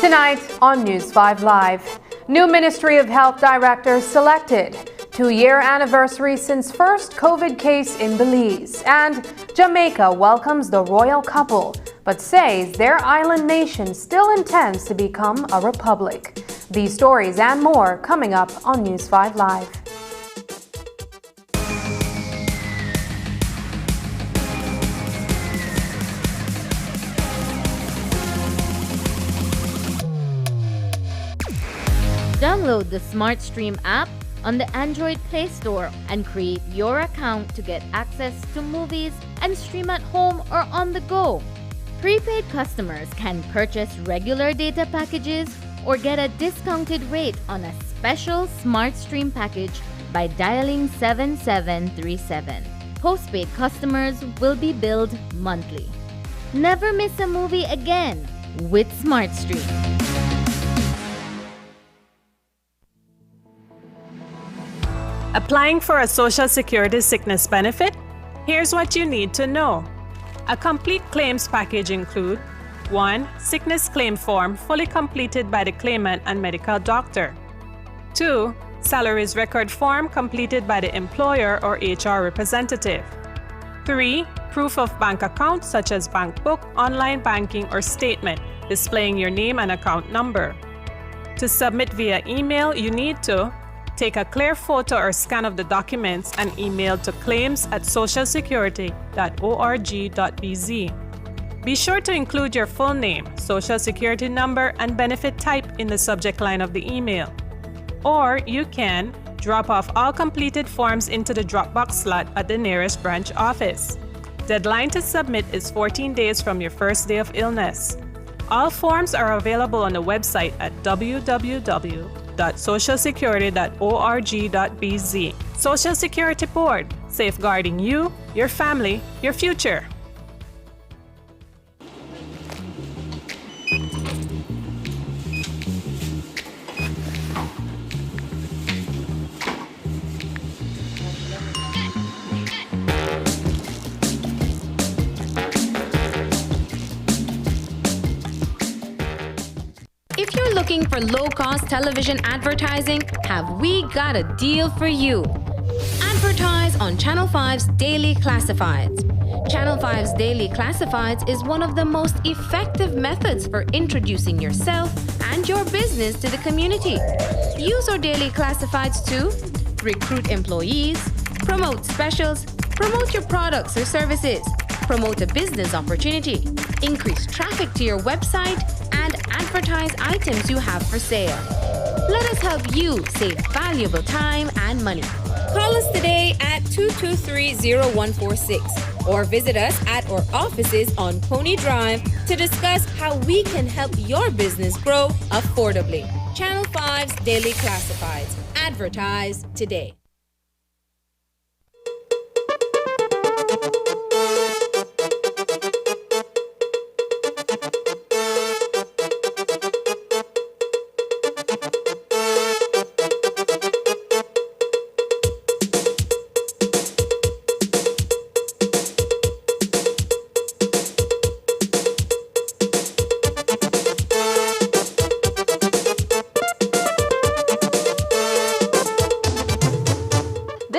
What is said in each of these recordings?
Tonight on News 5 Live, new Ministry of Health Director selected, 2-year anniversary since first COVID case in Belize, and Jamaica welcomes the royal couple, but says their island nation still intends to become a republic. These stories and more coming up on News 5 Live. Download the SmartStream app on the Android Play Store and create your account to get access to movies and stream at home or on the go. Prepaid customers can purchase regular data packages or get a discounted rate on a special SmartStream package by dialing 7737. Postpaid customers will be billed monthly. Never miss a movie again with SmartStream. Applying for a Social Security sickness benefit? Here's what you need to know. A complete claims package includes 1. Sickness claim form fully completed by the claimant and medical doctor. 2. Salaries record form completed by the employer or HR representative. 3. Proof of bank account such as bank book, online banking, or statement displaying your name and account number. To submit via email, you need to take a clear photo or scan of the documents and email to claims@socialsecurity.org.bz. Be sure to include your full name, social security number, and benefit type in the subject line of the email. Or you can drop off all completed forms into the Dropbox slot at the nearest branch office. Deadline to submit is 14 days from your first day of illness. All forms are available on the website at www.socialsecurity.org.bz. Social Security Board, safeguarding you, your family, your future. If you're looking for low-cost television advertising, have we got a deal for you? Advertise on Channel 5's Daily Classifieds. Channel 5's Daily Classifieds is one of the most effective methods for introducing yourself and your business to the community. Use our Daily Classifieds to recruit employees, promote specials, promote your products or services, promote a business opportunity, increase traffic to your website, and advertise items you have for sale. Let us help you save valuable time and money. Call us today at 223-0146 or visit us at our offices on Pony Drive to discuss how we can help your business grow affordably. Channel 5's Daily Classifieds. Advertise today.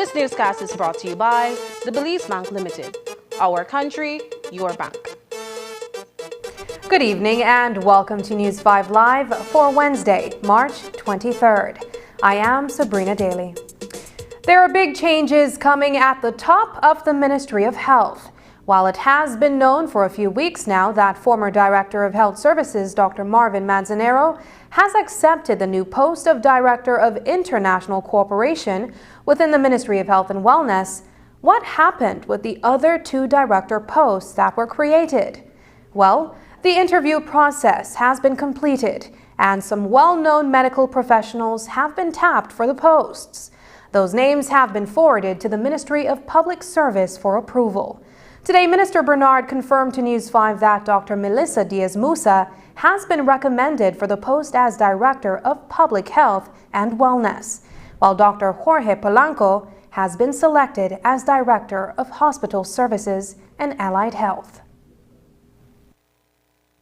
This newscast is brought to you by the Belize Bank Limited. Our country, your bank. Good evening and welcome to News 5 Live for Wednesday, March 23rd. I am Sabrina Daly. There are big changes coming at the top of the Ministry of Health. While it has been known for a few weeks now that former Director of Health Services Dr. Marvin Manzanero has accepted the new post of Director of International Cooperation within the Ministry of Health and Wellness, what happened with the other two director posts that were created? Well, the interview process has been completed and some well-known medical professionals have been tapped for the posts. Those names have been forwarded to the Ministry of Public Service for approval. Today, Minister Bernard confirmed to News 5 that Dr. Melissa Diaz-Musa has been recommended for the post as Director of Public Health and Wellness, while Dr. Jorge Polanco has been selected as Director of Hospital Services and Allied Health.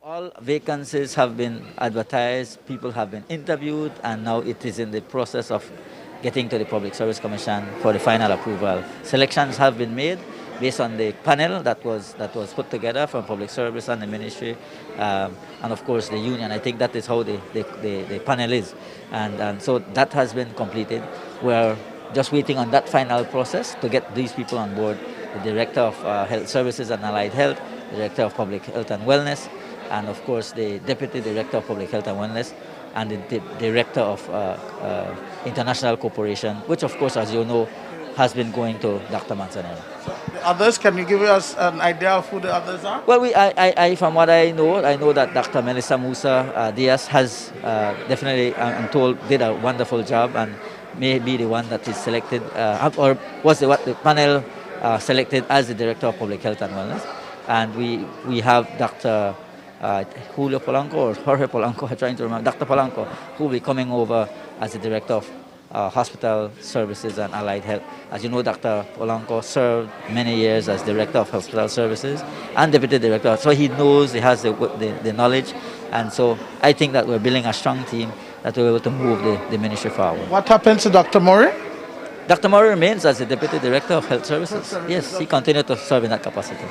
All vacancies have been advertised, people have been interviewed, and now it is in the process of getting to the Public Service Commission for the final approval. Selections have been made based on the panel that was put together from Public Service and the Ministry, and of course the union. I think that is how the panel is, and so that has been completed. We're just waiting on that final process to get these people on board: the Director of Health Services and Allied Health, the Director of Public Health and Wellness, and of course the Deputy Director of Public Health and Wellness, and the Director of International Cooperation, which of course, as you know, has been going to Dr. Manzanero. So the others, can you give us an idea of who the others are? Well, from what I know that Dr. Melissa Musa Diaz has definitely, I'm told, did a wonderful job and may be the one that is selected, or was the panel selected as the Director of Public Health and Wellness. And we have Dr. Julio Polanco or Jorge Polanco, I'm trying to remember, Dr. Polanco, who will be coming over as the Director of Hospital Services and Allied Health. As you know, Dr. Polanco served many years as Director of Hospital Services and Deputy Director, so he knows, he has the knowledge, and so I think that we're building a strong team that will be able to move the ministry forward. What happens to Dr. Murray? Dr. Murray remains as the Deputy Director of Health Services. Yes, he continued to serve in that capacity.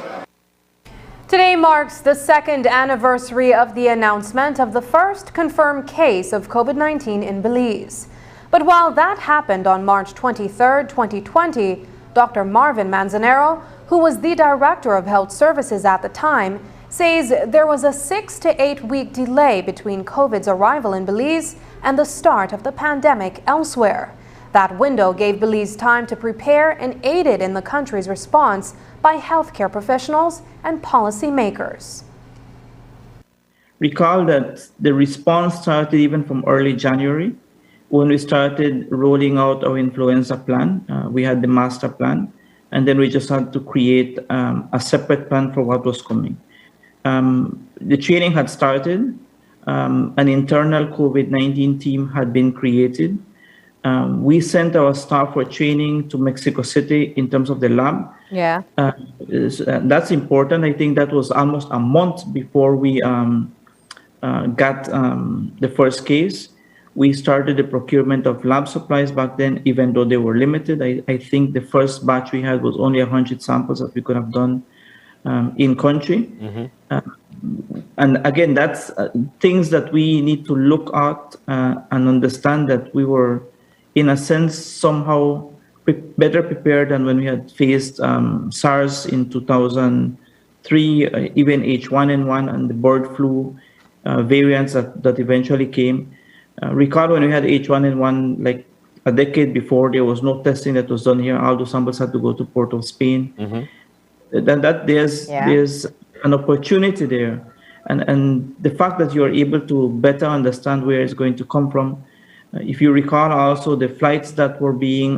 Today marks the second anniversary of the announcement of the first confirmed case of COVID-19 in Belize. But while that happened on March 23, 2020, Dr. Marvin Manzanero, who was the Director of Health Services at the time, says there was a 6 to 8 week delay between COVID's arrival in Belize and the start of the pandemic elsewhere. That window gave Belize time to prepare and aided in the country's response by healthcare professionals and policymakers. Recall that the response started even from early January when we started rolling out our influenza plan. We had the master plan, and then we just had to create a separate plan for what was coming. The training had started. An internal COVID-19 team had been created. We sent our staff for training to Mexico City in terms of the lab. Yeah. That's important. I think that was almost a month before we got the first case. We started the procurement of lab supplies back then, even though they were limited. I think the first batch we had was only 100 samples that we could have done in country. And again, that's things that we need to look at and understand that we were, in a sense, somehow better prepared than when we had faced SARS in 2003, even H1N1 and the bird flu variants that eventually came. Recall when we had H1N1, like a decade before, there was no testing that was done here. All those samples had to go to Port of Spain. Then there's an opportunity there. And the fact that you're able to better understand where it's going to come from. If you recall also the flights that were being,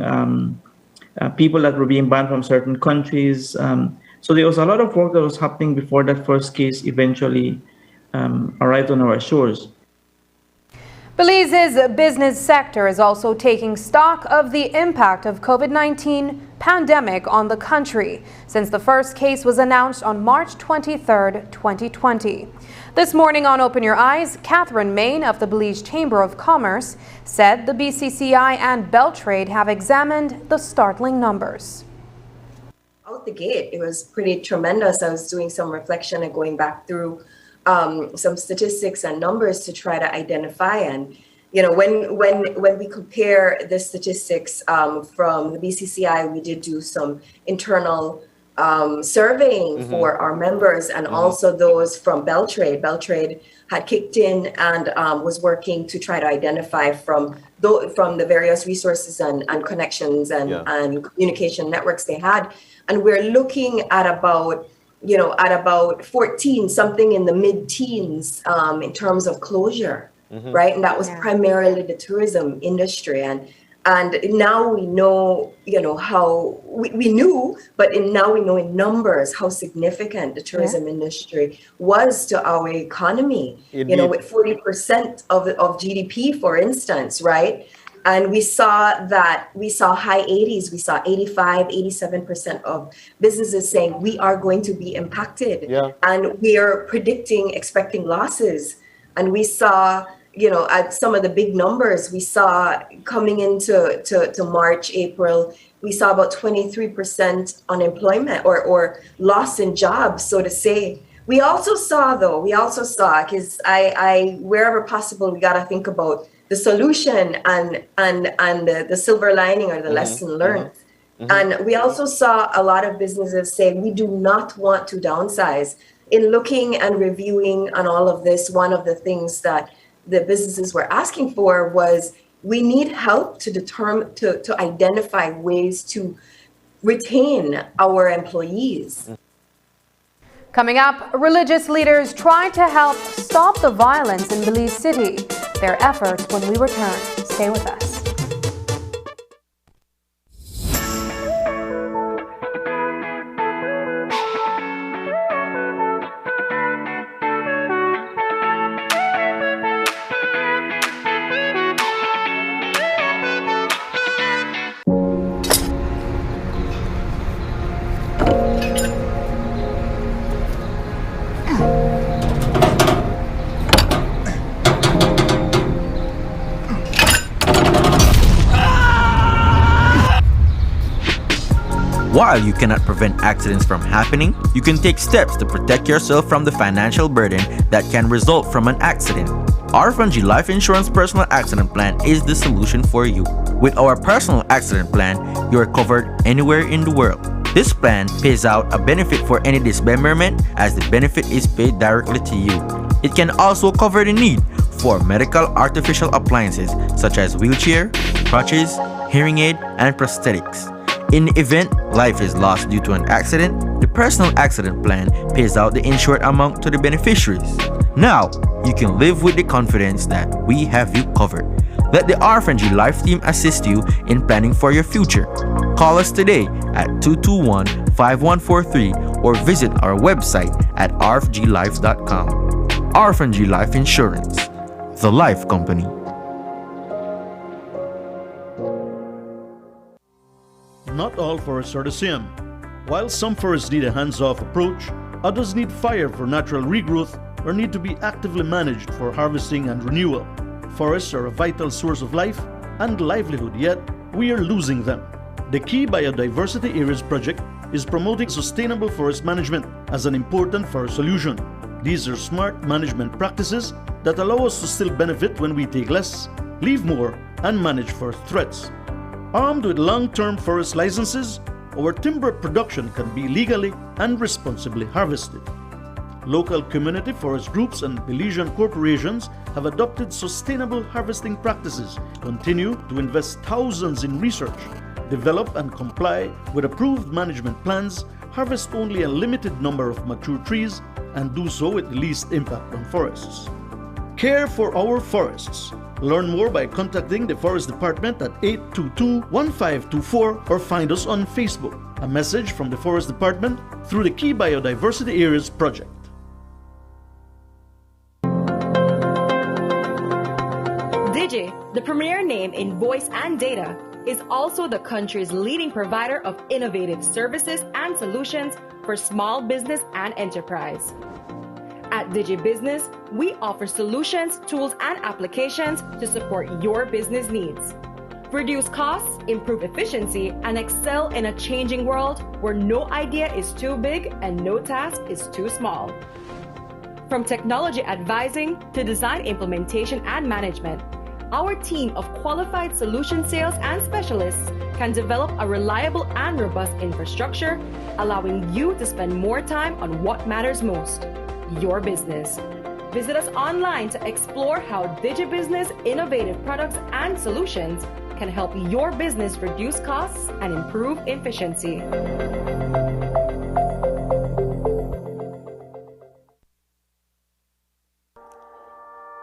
people that were being banned from certain countries. So there was a lot of work that was happening before that first case eventually arrived on our shores. Belize's business sector is also taking stock of the impact of COVID-19 pandemic on the country since the first case was announced on March 23, 2020. This morning on Open Your Eyes, Catherine Main of the Belize Chamber of Commerce said the BCCI and Beltrade have examined the startling numbers. Out the gate, it was pretty tremendous. I was doing some reflection and going back through some statistics and numbers to try to identify. And when we compare the statistics from the BCCI, we did do some internal surveying for our members, and also those from Beltrade. Beltrade had kicked in and was working to try to identify from the various resources and connections and communication networks they had. And we're looking at about 14, something in the mid-teens in terms of closure, right? And that was primarily the tourism industry. And now we know, how we knew, but now we know in numbers how significant the tourism industry was to our economy. Indeed. With 40% of GDP, for instance, right? And we saw high 80s, we saw 85, 87% of businesses saying we are going to be impacted. Yeah. And we are expecting losses. And we saw, at some of the big numbers we saw coming into to March, April, we saw about 23% unemployment or loss in jobs, so to say. We also saw, because I wherever possible, we got to think about the solution and the silver lining or the lesson learned. And we also saw a lot of businesses say, we do not want to downsize. In looking and reviewing on all of this, one of the things that the businesses were asking for was, we need help to identify ways to retain our employees. Coming up, religious leaders try to help stop the violence in Belize City. Their efforts when we return. Stay with us. While you cannot prevent accidents from happening, you can take steps to protect yourself from the financial burden that can result from an accident. Our Fungi Life Insurance Personal Accident Plan is the solution for you. With our personal accident plan, you are covered anywhere in the world. This plan pays out a benefit for any dismemberment, as the benefit is paid directly to you. It can also cover the need for medical artificial appliances such as wheelchair, crutches, hearing aid, and prosthetics. In the event life is lost due to an accident, the personal accident plan pays out the insured amount to the beneficiaries. Now, you can live with the confidence that we have you covered. Let the RFNG Life team assist you in planning for your future. Call us today at 221-5143 or visit our website at rfglife.com. RFNG Life Insurance, the Life Company. Not all forests are the same. While some forests need a hands-off approach, others need fire for natural regrowth or need to be actively managed for harvesting and renewal. Forests are a vital source of life and livelihood, yet we are losing them. The Key Biodiversity Areas project is promoting sustainable forest management as an important forest solution. These are smart management practices that allow us to still benefit when we take less, leave more, and manage forest threats. Armed with long-term forest licenses, our timber production can be legally and responsibly harvested. Local community forest groups and Belizean corporations have adopted sustainable harvesting practices, continue to invest thousands in research, develop and comply with approved management plans, harvest only a limited number of mature trees, and do so with the least impact on forests. Care for our forests. Learn more by contacting the Forest Department at 822-1524 or find us on Facebook. A message from the Forest Department through the Key Biodiversity Areas project. The premier name in voice and data is also the country's leading provider of innovative services and solutions for small business and enterprise. At Digi Business, we offer solutions, tools, and applications to support your business needs. Reduce costs, improve efficiency, and excel in a changing world where no idea is too big and no task is too small. From technology advising to design implementation and management, our team of qualified solution sales and specialists can develop a reliable and robust infrastructure, allowing you to spend more time on what matters most, your business. Visit us online to explore how Digi Business innovative products and solutions can help your business reduce costs and improve efficiency.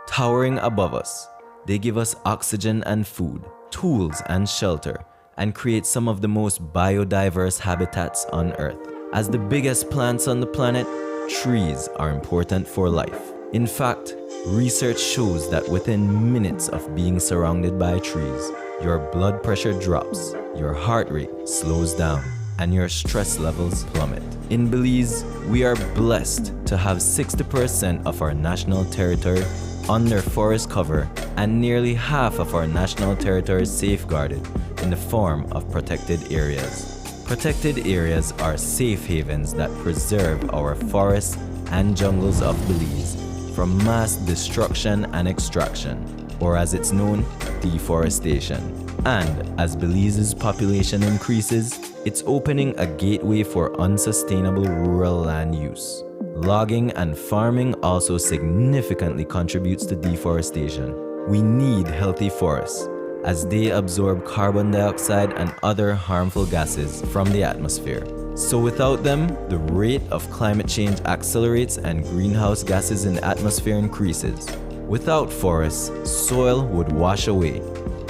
Towering above us, they give us oxygen and food, tools and shelter, and create some of the most biodiverse habitats on Earth. As the biggest plants on the planet, trees are important for life. In fact, research shows that within minutes of being surrounded by trees, your blood pressure drops, your heart rate slows down, and your stress levels plummet. In Belize, we are blessed to have 60% of our national territory under forest cover and nearly half of our national territory safeguarded in the form of protected areas. Protected areas are safe havens that preserve our forests and jungles of Belize from mass destruction and extraction, or as it's known, deforestation. And as Belize's population increases, it's opening a gateway for unsustainable rural land use. Logging and farming also significantly contributes to deforestation. We need healthy forests, as they absorb carbon dioxide and other harmful gases from the atmosphere. So without them, the rate of climate change accelerates and greenhouse gases in the atmosphere increases. Without forests, soil would wash away,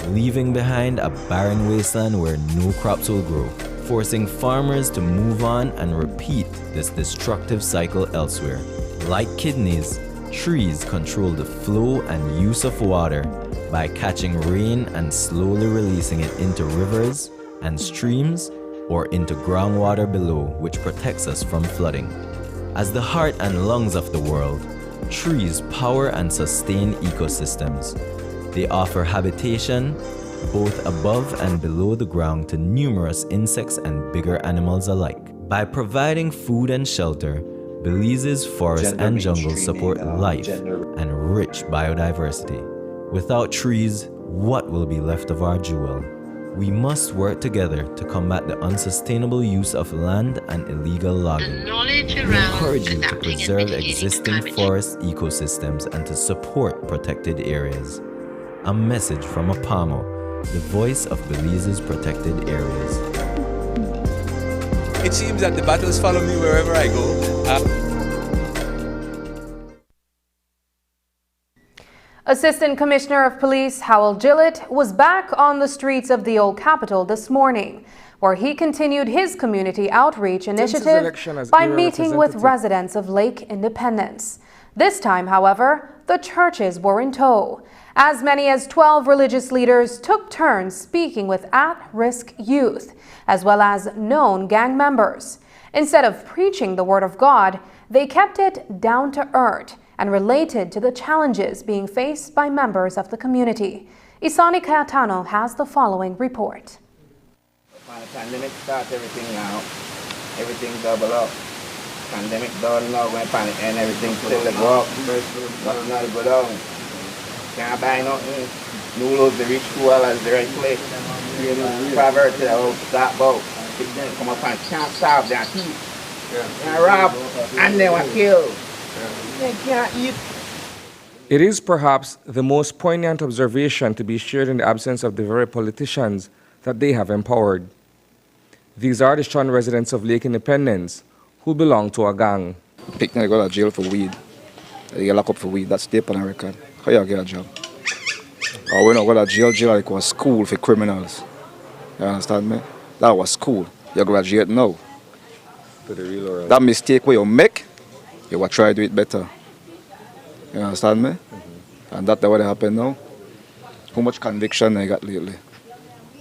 leaving behind a barren wasteland where no crops will grow, forcing farmers to move on and repeat this destructive cycle elsewhere. Like kidneys, trees control the flow and use of water by catching rain and slowly releasing it into rivers and streams or into groundwater below, which protects us from flooding. As the heart and lungs of the world, trees power and sustain ecosystems. They offer habitation both above and below the ground to numerous insects and bigger animals alike. By providing food and shelter, Belize's forests and jungles support life and rich biodiversity. Without trees, what will be left of our jewel? We must work together to combat the unsustainable use of land and illegal logging. We encourage you to preserve existing forest ecosystems and to support protected areas. A message from Apamo, the voice of Belize's protected areas. It seems that the battles follow me wherever I go. Assistant Commissioner of Police Howell Gillett was back on the streets of the Old Capitol this morning, where he continued his community outreach initiative by meeting with residents of Lake Independence. This time, however, the churches were in tow. As many as 12 religious leaders took turns speaking with at-risk youth, as well as known gang members. Instead of preaching the Word of God, they kept it down to earth and related to the challenges being faced by members of the community. Isani Cayetano has the following report. When the pandemic starts, everything now, everything double up. Pandemic done now, when pandemic end, everything still go up, but not go down. Can't buy nothing. No lose the rich poor as the right place. Proverbs that will stop out. Come up and can't starve their teeth. And rob and they will kill. They can't eat. It is perhaps the most poignant observation to be shared in the absence of the very politicians that they have empowered. These are the shunned residents of Lake Independence who belong to a gang. Pick them, go to jail for weed. They get locked up for weed. That's tape on a record. How you get a job? Or when I go to jail like was school for criminals. You understand me? That was school. You graduate now. To the real world. That mistake where you make, you will try to do it better. You understand me? And that's what happened now. How much conviction I got lately?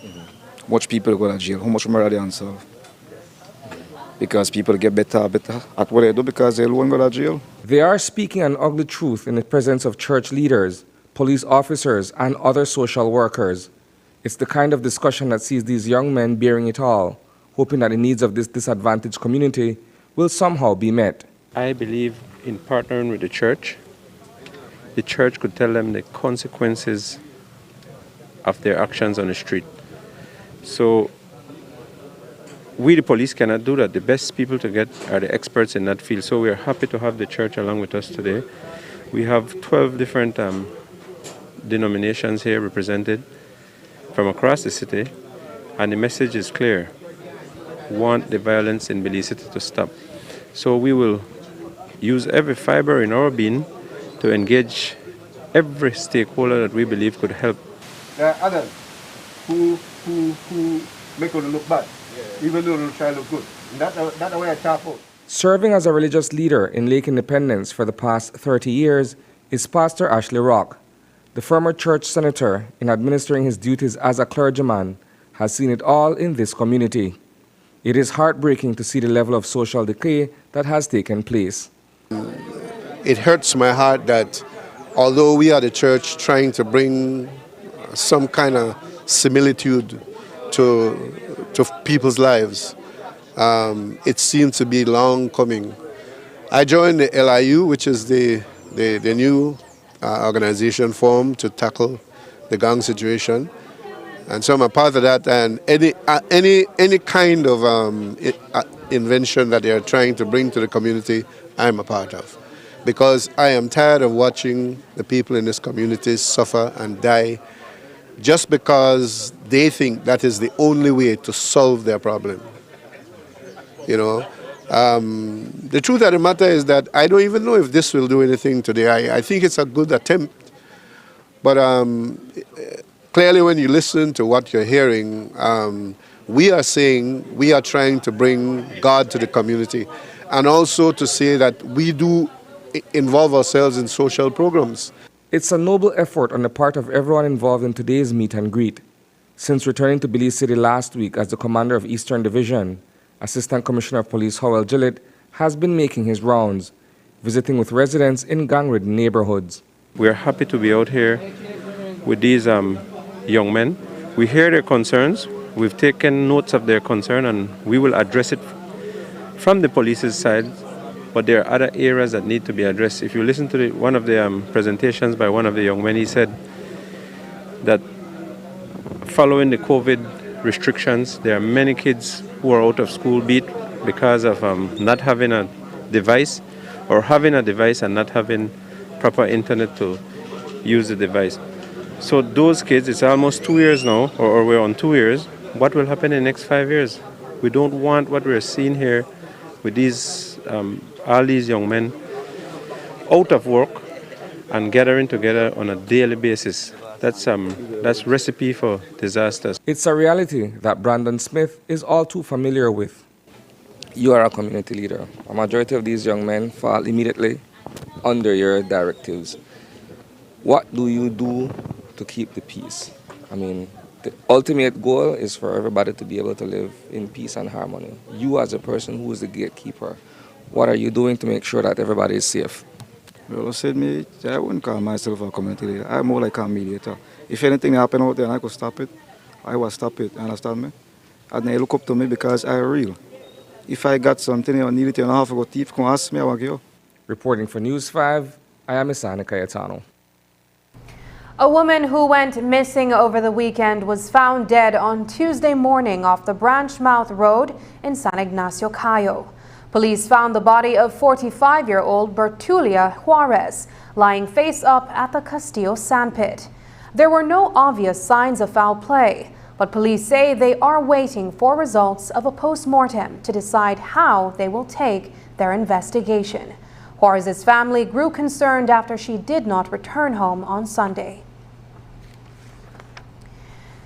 How much people go to jail? How much murder they unsolved? Because people get better at what they do because they won't go to jail. They are speaking an ugly truth in the presence of church leaders, police officers, and other social workers. It's the kind of discussion that sees these young men bearing it all, hoping that the needs of this disadvantaged community will somehow be met. I believe in partnering with the church. The church could tell them the consequences of their actions on the street. So we, the police, cannot do that. The best people to get are the experts in that field. So we are happy to have the church along with us today. We have 12 different denominations here represented from across the city, and the message is clear. We want the violence in Belize City to stop. So we will use every fiber in our being to engage every stakeholder that we believe could help. There are others who make us look bad, even though they try to look good. And that's the way I tap out. Serving as a religious leader in Lake Independence for the past 30 years is Pastor Ashley Rock. The former church senator, in administering his duties as a clergyman, has seen it all in this community. It is heartbreaking to see the level of social decay that has taken place. It hurts my heart that although we are the church trying to bring some kind of similitude to people's lives, it seems to be long coming. I joined the LIU, which is the new organization formed to tackle the gang situation. And so I'm a part of that, and any kind of invention that they are trying to bring to the community, I'm a part of. Because I am tired of watching the people in this community suffer and die just because they think that is the only way to solve their problem. You know, the truth of the matter is that I don't even know if this will do anything today. I think it's a good attempt, but clearly when you listen to what you're hearing, we are saying we are trying to bring God to the community, and also to say that we do involve ourselves in social programs. It's a noble effort on the part of everyone involved in today's meet and greet. Since returning to Belize City last week as the commander of Eastern Division, Assistant Commissioner of Police Howell Gillett has been making his rounds, visiting with residents in gang-ridden neighborhoods. We are happy to be out here with these young men. We hear their concerns, we've taken notes of their concern, and we will address it from the police's side, but there are other areas that need to be addressed. If you listen to one of the presentations by one of the young men, he said that following the COVID restrictions, there are many kids who are out of school beat because of not having a device, or having a device and not having proper internet to use the device. So those kids, it's almost 2 years now, or we're on 2 years. What will happen in the next 5 years? We don't want what we're seeing here with these all these young men out of work and gathering together on a daily basis. That's recipe for disasters. It's a reality that Brandon Smith is all too familiar with. You are a community leader. A majority of these young men fall immediately under your directives. What do you do to keep the peace? I mean, the ultimate goal is for everybody to be able to live in peace and harmony. You as a person who is the gatekeeper, what are you doing to make sure that everybody is safe? Well, I said I wouldn't call myself a community leader. I'm more like a mediator. If anything happen out there and I could stop it, I will stop it, understand me? And they look up to me because I'm real. If I got something or need it and I have to go thief, come ask me, I will give you. Reporting for News 5, I am Isani Cayetano. A woman who went missing over the weekend was found dead on Tuesday morning off the Branchmouth Road in San Ignacio, Cayo. Police found the body of 45-year-old Bertulia Juarez lying face up at the Castillo sandpit. There were no obvious signs of foul play, but police say they are waiting for results of a post-mortem to decide how they will take their investigation. Juarez's family grew concerned after she did not return home on Sunday.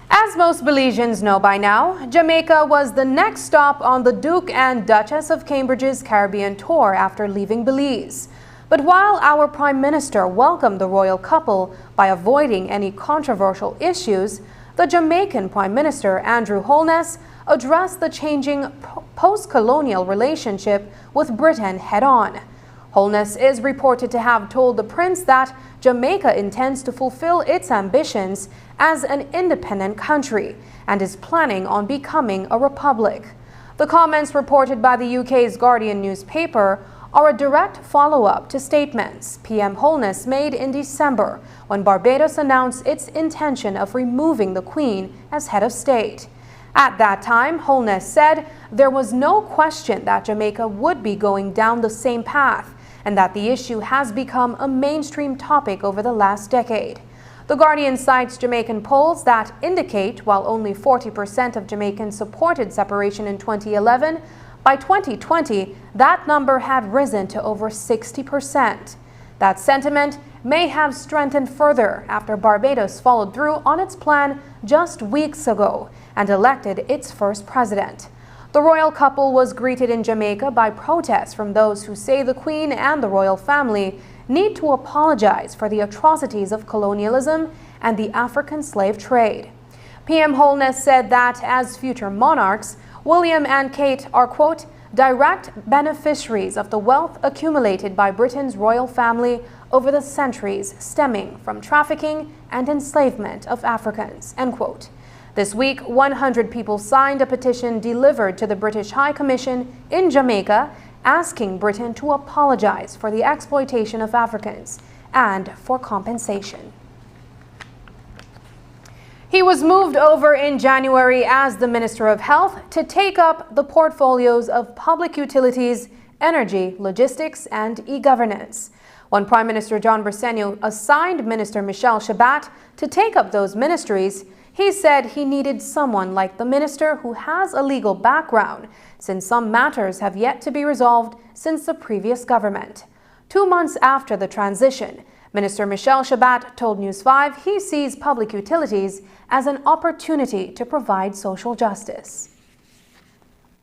As most Belizeans know by now, Jamaica was the next stop on the Duke and Duchess of Cambridge's Caribbean tour after leaving Belize. But while our Prime Minister welcomed the royal couple by avoiding any controversial issues, the Jamaican Prime Minister, Andrew Holness, addressed the changing post-colonial relationship with Britain head-on. Holness is reported to have told the prince that Jamaica intends to fulfill its ambitions as an independent country and is planning on becoming a republic. The comments reported by the UK's Guardian newspaper are a direct follow-up to statements PM Holness made in December when Barbados announced its intention of removing the Queen as head of state. At that time, Holness said there was no question that Jamaica would be going down the same path and that the issue has become a mainstream topic over the last decade. The Guardian cites Jamaican polls that indicate while only 40% of Jamaicans supported separation in 2011, by 2020, that number had risen to over 60%. That sentiment may have strengthened further after Barbados followed through on its plan just weeks ago and elected its first president. The royal couple was greeted in Jamaica by protests from those who say the Queen and the royal family need to apologize for the atrocities of colonialism and the African slave trade. PM Holness said that as future monarchs, William and Kate are, quote, direct beneficiaries of the wealth accumulated by Britain's royal family over the centuries stemming from trafficking and enslavement of Africans, end quote. This week, 100 people signed a petition delivered to the British High Commission in Jamaica asking Britain to apologize for the exploitation of Africans and for compensation. He was moved over in January as the Minister of Health to take up the portfolios of public utilities, energy, logistics, and e-governance. When Prime Minister John Bersenio assigned Minister Michelle Shabat to take up those ministries, he said he needed someone like the minister who has a legal background, since some matters have yet to be resolved since the previous government. 2 months after the transition, Minister Michelle Shabat told News 5 he sees public utilities as an opportunity to provide social justice.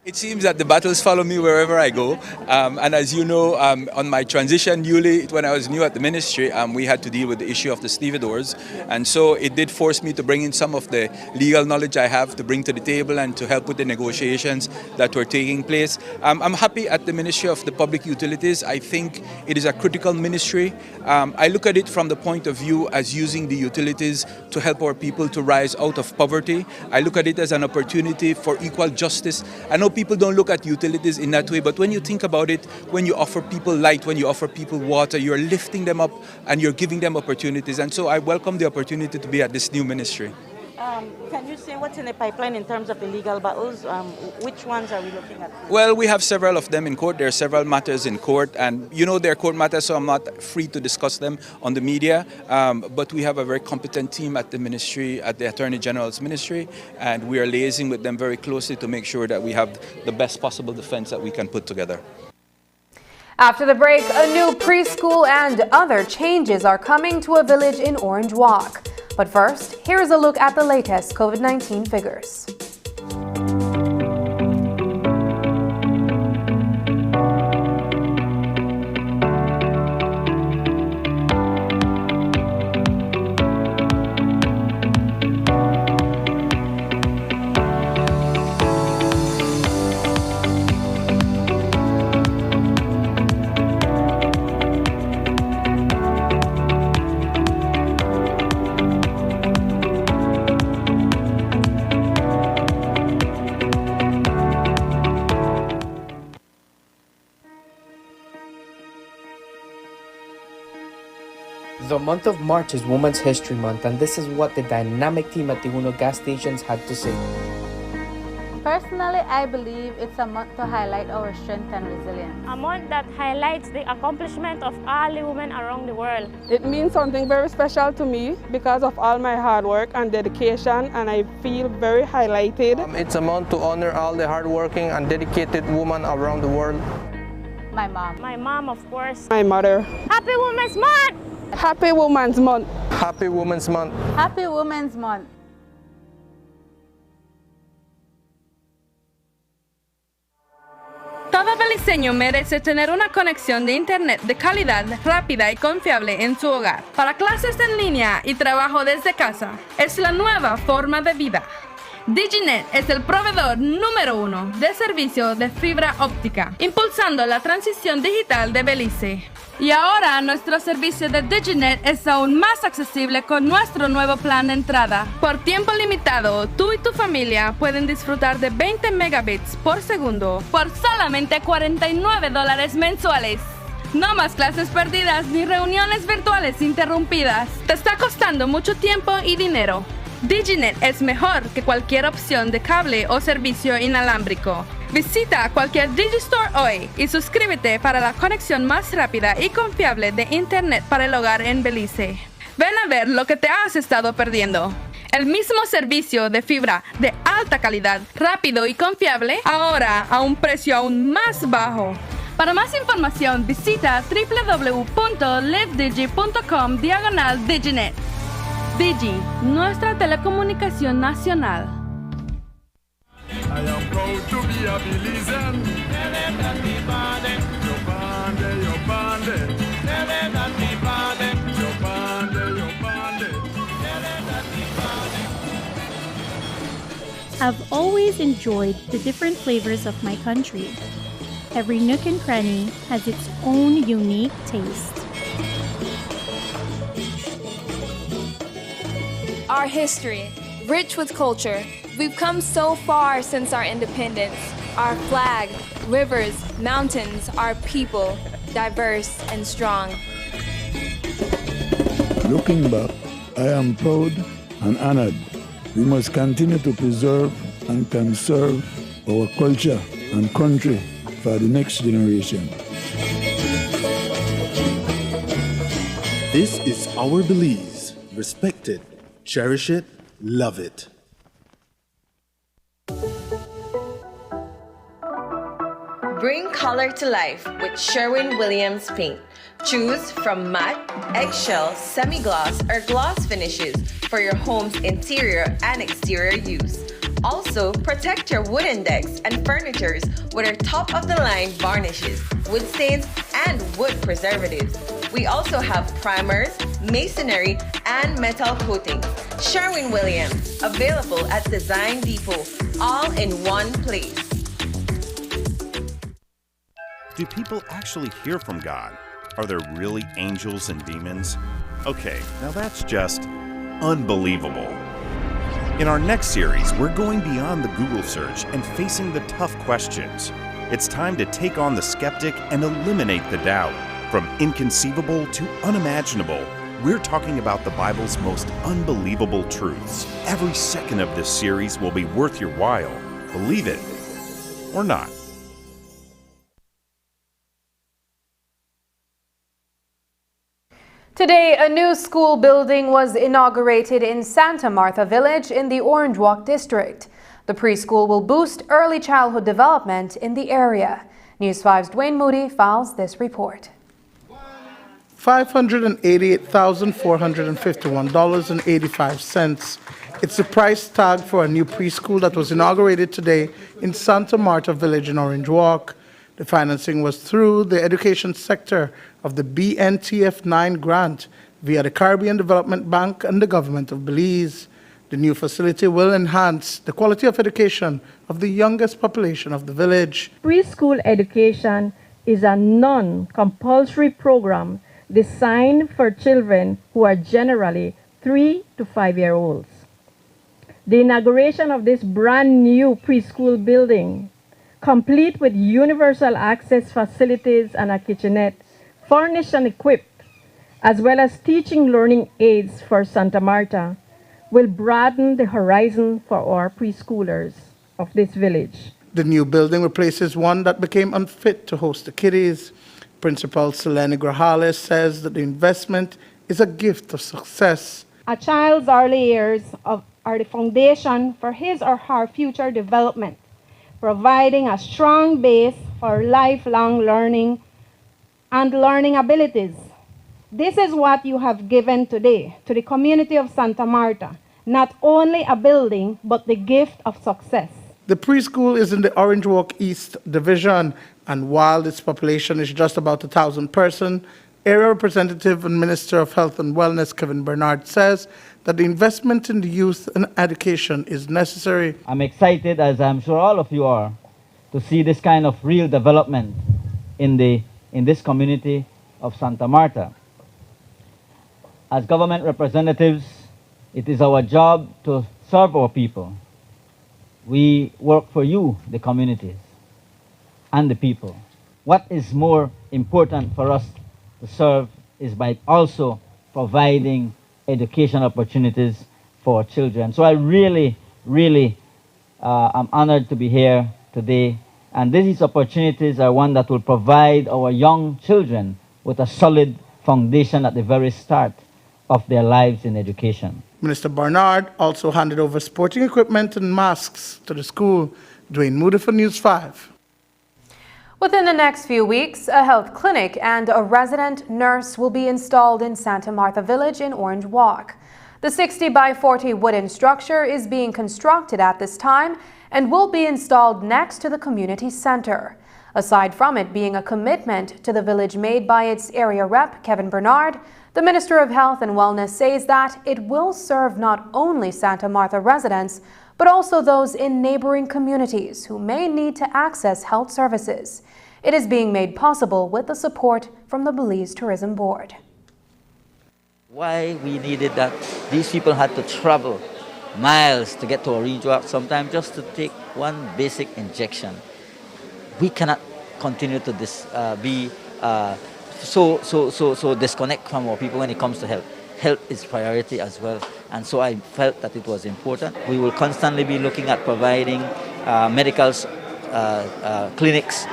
It seems that the battles follow me wherever I go. And as you know, on my transition newly, when I was new at the ministry, we had to deal with the issue of the stevedores. And so it did force me to bring in some of the legal knowledge I have to bring to the table and to help with the negotiations that were taking place. I'm happy at the Ministry of the Public Utilities. I think it is a critical ministry. I look at it from the point of view as using the utilities to help our people to rise out of poverty. I look at it as an opportunity for equal justice. I know people don't look at utilities in that way, but when you think about it, when you offer people light, when you offer people water, you're lifting them up and you're giving them opportunities. And so I welcome the opportunity to be at this new ministry. Can you say what's in the pipeline in terms of the legal battles? Which ones are we looking at? Well, we have several of them in court. There are several matters in court, and you know they're court matters, so I'm not free to discuss them on the media. But we have a very competent team at the ministry, at the Attorney General's ministry, and we are liaising with them very closely to make sure that we have the best possible defense that we can put together. After the break, a new preschool and other changes are coming to a village in Orange Walk. But first, here's a look at the latest COVID-19 figures. The month of March is Women's History Month, and this is what the dynamic team at the Uno gas stations had to say. Personally, I believe it's a month to highlight our strength and resilience. A month that highlights the accomplishment of all the women around the world. It means something very special to me because of all my hard work and dedication, and I feel very highlighted. It's a month to honor all the hardworking and dedicated women around the world. My mom. My mom, of course. My mother. Happy Women's Month! Happy Women's Month! Happy Women's Month! Happy Women's Month! Todo beliceño merece tener una conexión de internet de calidad, rápida y confiable en su hogar. Para clases en línea y trabajo desde casa, es la nueva forma de vida. DigiNet es el proveedor número 1 de servicio de fibra óptica, impulsando la transición digital de Belice. Y ahora nuestro servicio de DigiNet es aún más accesible con nuestro nuevo plan de entrada. Por tiempo limitado, tú y tu familia pueden disfrutar de 20 megabits por segundo por solamente $49 mensuales. No más clases perdidas ni reuniones virtuales interrumpidas. Te está costando mucho tiempo y dinero. DigiNet es mejor que cualquier opción de cable o servicio inalámbrico. Visita cualquier Digistore hoy y suscríbete para la conexión más rápida y confiable de Internet para el hogar en Belice. Ven a ver lo que te has estado perdiendo. El mismo servicio de fibra de alta calidad, rápido y confiable, ahora a un precio aún más bajo. Para más información, visita www.livedigi.com/DigiNet. Digi, nuestra telecomunicación nacional. I am proud to be a Belizean. I've always enjoyed the different flavors of my country. Every nook and cranny has its own unique taste. Our history, rich with culture. We've come so far since our independence. Our flag, rivers, mountains, our people, diverse and strong. Looking back, I am proud and honored. We must continue to preserve and conserve our culture and country for the next generation. This is our Belize. Respect it, cherish it, love it. Bring color to life with Sherwin-Williams paint. Choose from matte, eggshell, semi-gloss, or gloss finishes for your home's interior and exterior use. Also, protect your wooden decks and furnitures with our top-of-the-line varnishes, wood stains, and wood preservatives. We also have primers, masonry, and metal coatings. Sherwin-Williams, available at Design Depot, all in one place. Do people actually hear from God? Are there really angels and demons? Okay, now that's just unbelievable. In our next series, we're going beyond the Google search and facing the tough questions. It's time to take on the skeptic and eliminate the doubt. From inconceivable to unimaginable, we're talking about the Bible's most unbelievable truths. Every second of this series will be worth your while. Believe it or not. Today, a new school building was inaugurated in Santa Martha Village in the Orange Walk district. The preschool will boost early childhood development in the area. News 5's Dwayne Moody files this report. $588,451.85. It's the price tag for a new preschool that was inaugurated today in Santa Martha Village in Orange Walk. The financing was through the education sector of the BNTF 9 grant via the Caribbean Development Bank and the government of Belize. The new facility will enhance the quality of education of the youngest population of the village. Preschool education is a non-compulsory program designed for children who are generally 3 to 5-year-olds. The inauguration of this brand new preschool building, complete with universal access facilities and a kitchenette, furnished and equipped, as well as teaching learning aids for Santa Marta, will broaden the horizon for our preschoolers of this village. The new building replaces one that became unfit to host the kiddies. Principal Selene Grajales says that the investment is a gift of success. A child's early years are the foundation for his or her future development, providing a strong base for lifelong learning and learning abilities. This is what you have given today to the community of Santa Marta, not only a building, but the gift of success. The preschool is in the Orange Walk East Division, and while its population is just about 1,000 persons, Area Representative and Minister of Health and Wellness Kevin Bernard says that the investment in the youth and education is necessary. I'm excited, as I'm sure all of you are, to see this kind of real development in this community of Santa Marta. As government representatives, it is our job to serve our people. We work for you, the communities, and the people. What is more important for us to serve is by also providing education opportunities for children. So I really am honored to be here today. And these opportunities are one that will provide our young children with a solid foundation at the very start of their lives in education. Minister Barnard also handed over sporting equipment and masks to the school. Dwayne Moody for News 5. Within the next few weeks, a health clinic and a resident nurse will be installed in Santa Marta Village in Orange Walk. The 60 by 40 wooden structure is being constructed at this time and will be installed next to the community center. Aside from it being a commitment to the village made by its area rep, Kevin Bernard, the Minister of Health and Wellness says that it will serve not only Santa Marta residents, but also those in neighboring communities who may need to access health services. It is being made possible with the support from the Belize Tourism Board. Why we needed that, these people had to travel miles to get to Orange Walk, sometimes just to take one basic injection. We cannot continue to be so disconnect from our people when it comes to health. Health is priority as well, and so I felt that it was important. We will constantly be looking at providing medical clinics,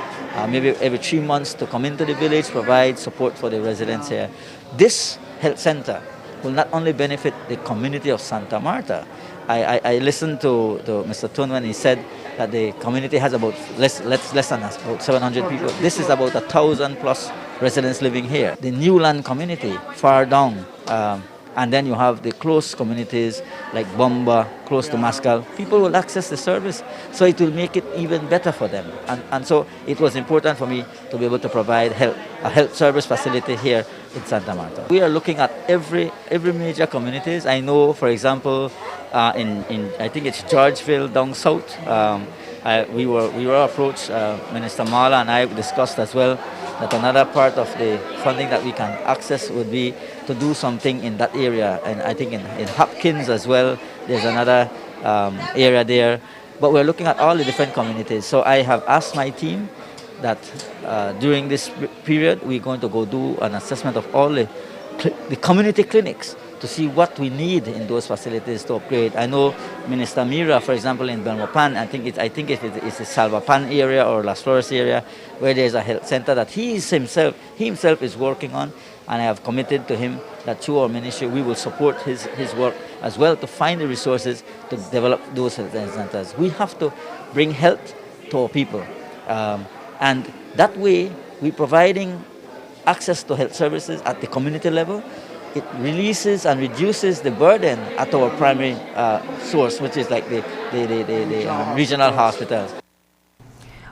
maybe every 3 months, to come into the village, provide support for the residents here. This health center will not only benefit the community of Santa Marta. I listened to Mr. Tun when he said that the community has about less than us, about 700 people. This is about 1,000 plus residents living here. The new land community far down, and then you have the close communities like Bomba, close to Mascal. People will access the service, so it will make it even better for them. And so it was important for me to be able to provide a health service facility here in Santa Marta. We are looking at every major communities. I know, for example, in I think it's Georgeville down south. We were approached. Minister Mala and I discussed as well that another part of the funding that we can access would be to do something in that area. And I think in Hopkins as well, there's another area there. But we're looking at all the different communities. So I have asked my team that during this period, we're going to go do an assessment of all the community clinics to see what we need in those facilities to upgrade. I know Minister Mira, for example, in Belmopan, I think it's the Salvapan area or Las Flores area, where there's a health center that he himself is working on, and I have committed to him that through our ministry we will support his work as well to find the resources to develop those health centers. We have to bring health to our people, and that way we're providing access to health services at the community level. It releases and reduces the burden at our primary source, which is like the regional hospitals.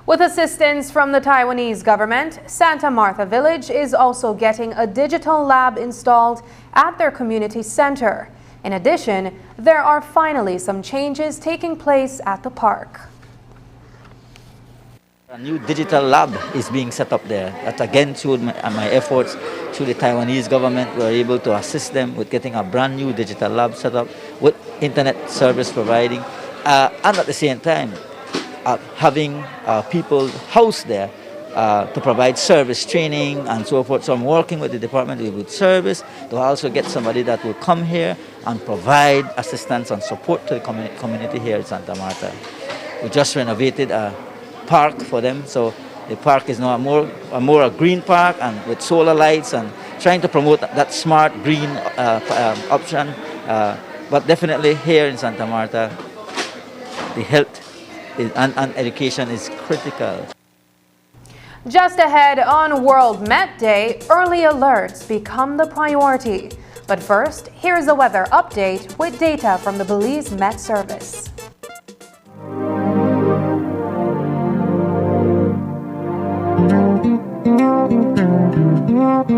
With assistance from the Taiwanese government, Santa Marta Village is also getting a digital lab installed at their community center. In addition, there are finally some changes taking place at the park. A new digital lab is being set up there. That again, through my efforts, through the Taiwanese government, we were able to assist them with getting a brand new digital lab set up with internet service providing, and at the same time, having people housed there to provide service training and so forth. So I'm working with the Department of Service to also get somebody that will come here and provide assistance and support to the community here in Santa Marta. We just renovated a park for them, so the park is now a more green park and with solar lights, and trying to promote that smart green option. But definitely here in Santa Marta, the health and education is critical. Just ahead on World Met Day, early alerts become the priority. But first, here's a weather update with data from the Belize Met Service. March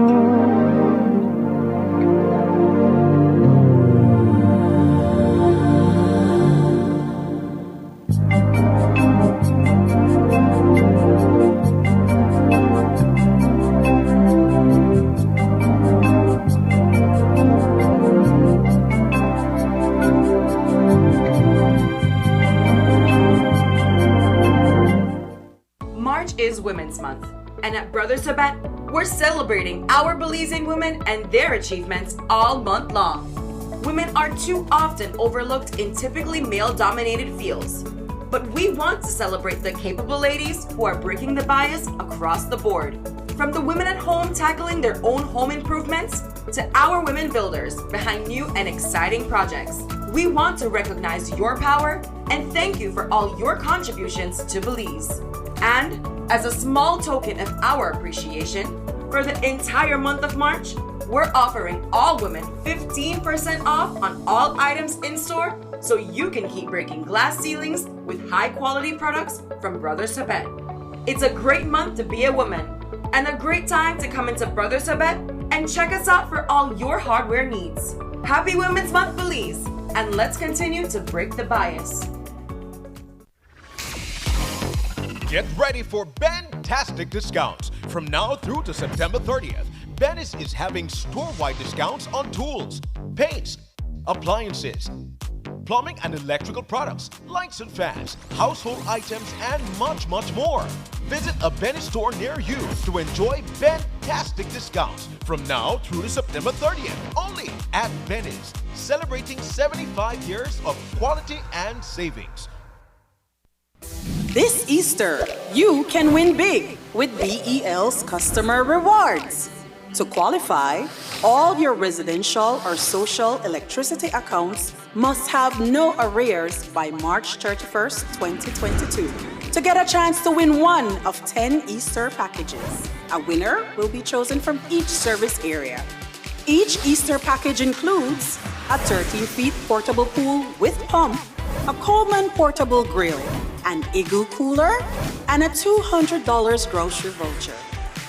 is Women's Month, and at Brothers Sabet, we're celebrating our Belizean women and their achievements all month long. Women are too often overlooked in typically male-dominated fields, but we want to celebrate the capable ladies who are breaking the bias across the board. From the women at home tackling their own home improvements to our women builders behind new and exciting projects. We want to recognize your power and thank you for all your contributions to Belize. And as a small token of our appreciation, for the entire month of March, we're offering all women 15% off on all items in store so you can keep breaking glass ceilings with high quality products from Brothers Sabet. It's a great month to be a woman and a great time to come into Brothers Sabet and check us out for all your hardware needs. Happy Women's Month, Belize, and let's continue to break the bias. Get ready for fantastic discounts. From now through to September 30th, Bennis is having store-wide discounts on tools, paints, appliances, plumbing and electrical products, lights and fans, household items, and much, much more. Visit a Bennis store near you to enjoy fantastic discounts from now through to September 30th, only at Bennis, celebrating 75 years of quality and savings. This Easter, you can win big with BEL's Customer Rewards. To qualify, all your residential or social electricity accounts must have no arrears by March 31st, 2022 to get a chance to win one of 10 Easter packages. A winner will be chosen from each service area. Each Easter package includes a 13-feet portable pool with pump, a Coleman portable grill, an Igloo cooler, and a $200 grocery voucher.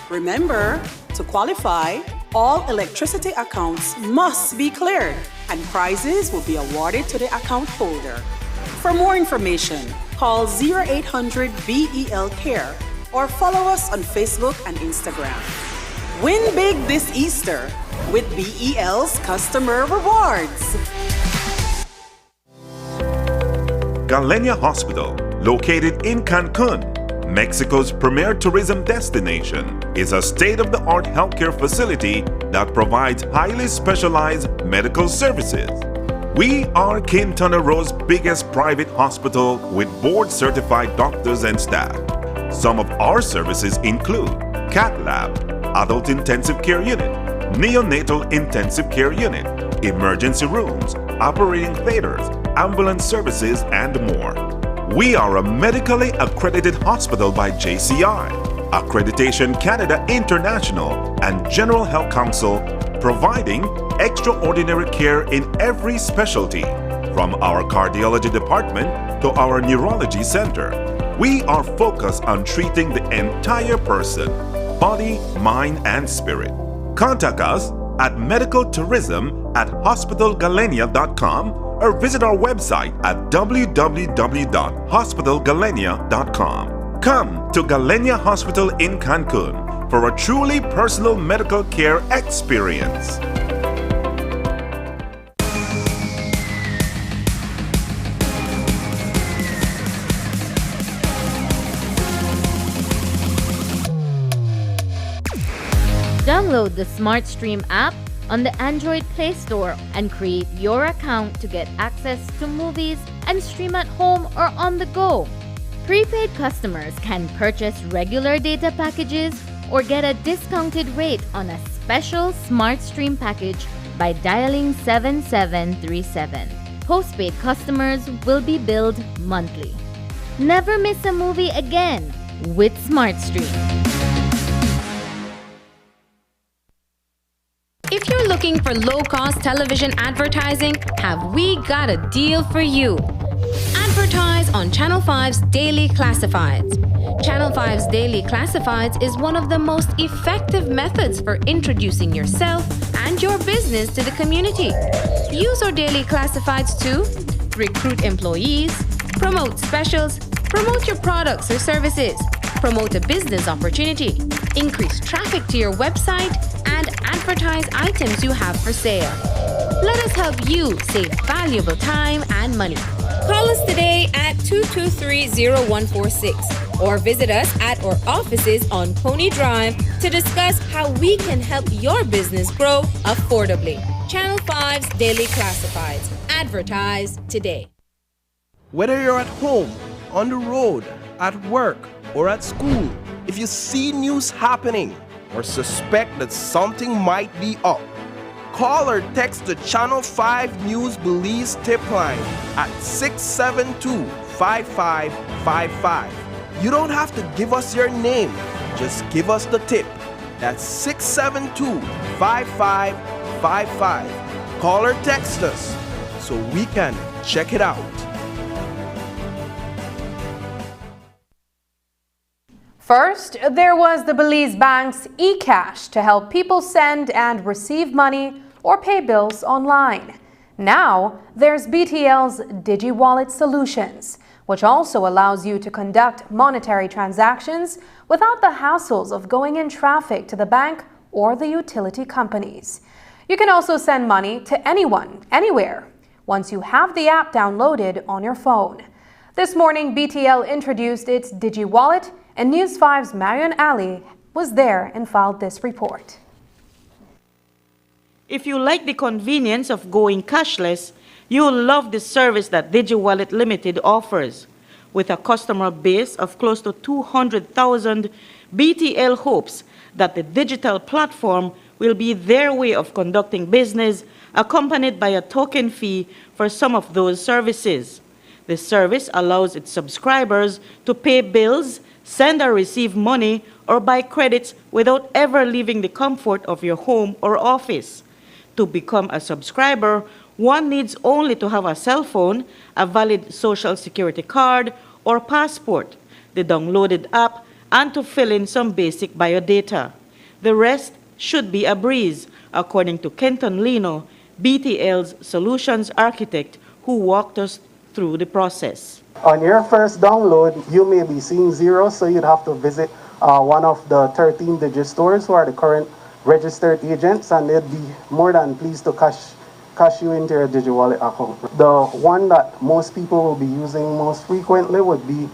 Remember, to qualify, all electricity accounts must be cleared and prizes will be awarded to the account holder. For more information, call 0800-BEL-CARE or follow us on Facebook and Instagram. Win big this Easter with BEL's Customer Rewards. Galenia Hospital, located in Cancun, Mexico's premier tourism destination, is a state-of-the-art healthcare facility that provides highly specialized medical services. We are Quintana Roo's biggest private hospital with board-certified doctors and staff. Some of our services include Cath Lab, Adult Intensive Care Unit, Neonatal Intensive Care Unit, emergency rooms, operating theaters, ambulance services, and more. We are a medically accredited hospital by JCI, Accreditation Canada International, and General Health Council, providing extraordinary care in every specialty, from our cardiology department to our neurology center. We are focused on treating the entire person, body, mind, and spirit. Contact us at medicaltourism@hospitalgalenia.com or visit our website at www.hospitalgalenia.com. Come to Galenia Hospital in Cancun for a truly personal medical care experience. Download the SmartStream app on the Android Play Store and create your account to get access to movies and stream at home or on the go. Prepaid customers can purchase regular data packages or get a discounted rate on a special SmartStream package by dialing 7737. Postpaid customers will be billed monthly. Never miss a movie again with SmartStream. If you're looking for low-cost television advertising, have we got a deal for you? Advertise on Channel 5's Daily Classifieds. Channel 5's Daily Classifieds is one of the most effective methods for introducing yourself and your business to the community. Use our Daily Classifieds to recruit employees, promote specials, promote your products or services, promote a business opportunity, increase traffic to your website, and advertise items you have for sale. Let us help you save valuable time and money. Call us today at 223-0146 or visit us at our offices on Pony Drive to discuss how we can help your business grow affordably. Channel 5's Daily Classifieds. Advertise today. Whether you're at home, on the road, at work, or at school, if you see news happening or suspect that something might be up, call or text the Channel 5 News Belize Tipline at 672-5555. You don't have to give us your name, just give us the tip. That's 672-5555. Call or text us so we can check it out. First, there was the Belize Bank's eCash to help people send and receive money or pay bills online. Now, there's BTL's Digi Wallet Solutions, which also allows you to conduct monetary transactions without the hassles of going in traffic to the bank or the utility companies. You can also send money to anyone, anywhere, once you have the app downloaded on your phone. This morning, BTL introduced its Digi Wallet, and News 5's Marion Ali was there and filed this report. If you like the convenience of going cashless, you'll love the service that Digi Wallet Limited offers. With a customer base of close to 200,000, BTL hopes that the digital platform will be their way of conducting business, accompanied by a token fee for some of those services. The service allows its subscribers to pay bills, send or receive money, or buy credits without ever leaving the comfort of your home or office. To become a subscriber, one needs only to have a cell phone, a valid social security card, or passport, the downloaded app, and to fill in some basic biodata. The rest should be a breeze, according to Kenton Lino, BTL's solutions architect, who walked us through the process. On your first download, you may be seeing zero, so you'd have to visit one of the 13 Digi stores who are the current registered agents, and they'd be more than pleased to cash you into your Digi Wallet account. The one that most people will be using most frequently would be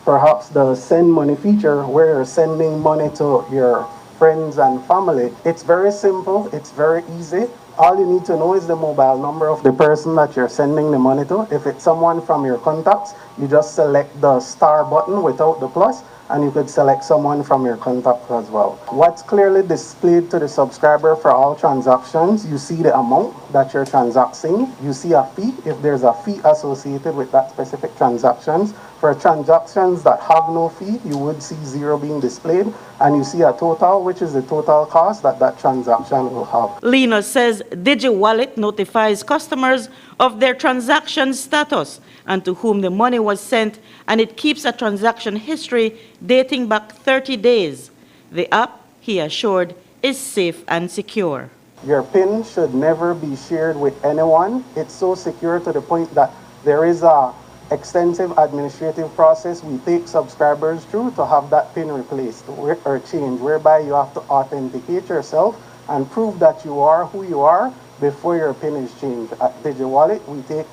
perhaps the send money feature, where you're sending money to your friends and family. It's very simple, it's very easy. All you need to know is the mobile number of the person that you're sending the money to. If it's someone from your contacts, you just select the star button without the plus, and you could select someone from your contacts as well. What's clearly displayed to the subscriber for all transactions, you see the amount that you're transacting, you see a fee, if there's a fee associated with that specific transactions. For transactions that have no fee, you would see zero being displayed, and you see a total, which is the total cost that that transaction will have. Lino says Digi Wallet notifies customers of their transaction status and to whom the money was sent, and it keeps a transaction history dating back 30 days. The app, he assured, is safe and secure. Your PIN should never be shared with anyone. It's so secure to the point that there is a extensive administrative process we take subscribers through to have that PIN replaced or changed, whereby you have to authenticate yourself and prove that you are who you are before your PIN is changed. At Digi Wallet, we take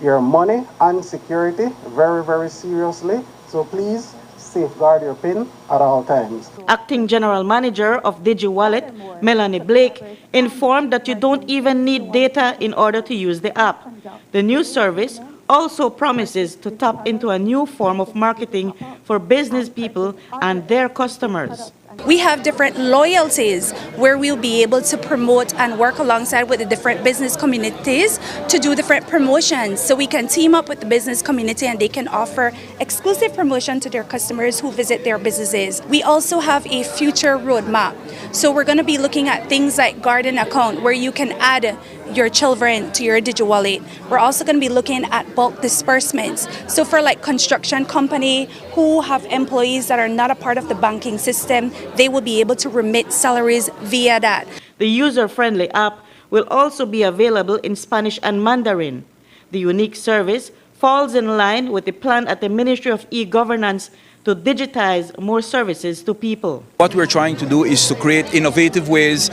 your money and security very, very seriously. So please safeguard your PIN at all times. Acting General Manager of Digi Wallet, Melanie Blake, informed that you don't even need data in order to use the app. The new service also promises to tap into a new form of marketing for business people and their customers. We have different loyalties where we'll be able to promote and work alongside with the different business communities to do different promotions. So we can team up with the business community and they can offer exclusive promotion to their customers who visit their businesses. We also have a future roadmap. So we're going to be looking at things like garden account where you can add your children to your Digi wallet. We're also going to be looking at bulk disbursements. So for like construction company who have employees that are not a part of the banking system, they will be able to remit salaries via that. The user-friendly app will also be available in Spanish and Mandarin. The unique service falls in line with the plan at the Ministry of E-Governance to digitize more services to people. What we're trying to do is to create innovative ways,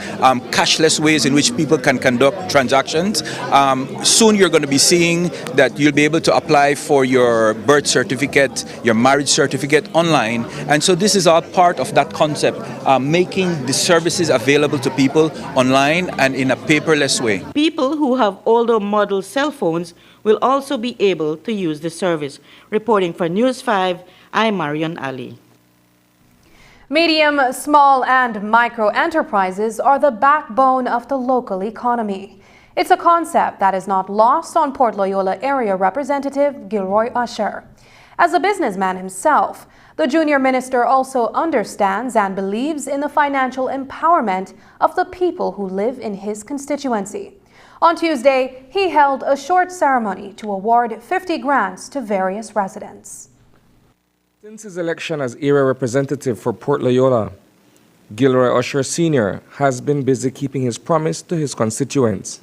cashless ways in which people can conduct transactions. Soon you're going to be seeing that you'll be able to apply for your birth certificate, your marriage certificate online. And so this is all part of that concept, making the services available to people online and in a paperless way. People who have older model cell phones will also be able to use the service. Reporting for News 5, I'm Marion Ali. Medium, small and micro enterprises are the backbone of the local economy. It's a concept that is not lost on Port Loyola Area Representative Gilroy Usher. As a businessman himself, the junior minister also understands and believes in the financial empowerment of the people who live in his constituency. On Tuesday, he held a short ceremony to award 50 grants to various residents. Since his election as area representative for Port Loyola, Gilroy Usher Sr. has been busy keeping his promise to his constituents.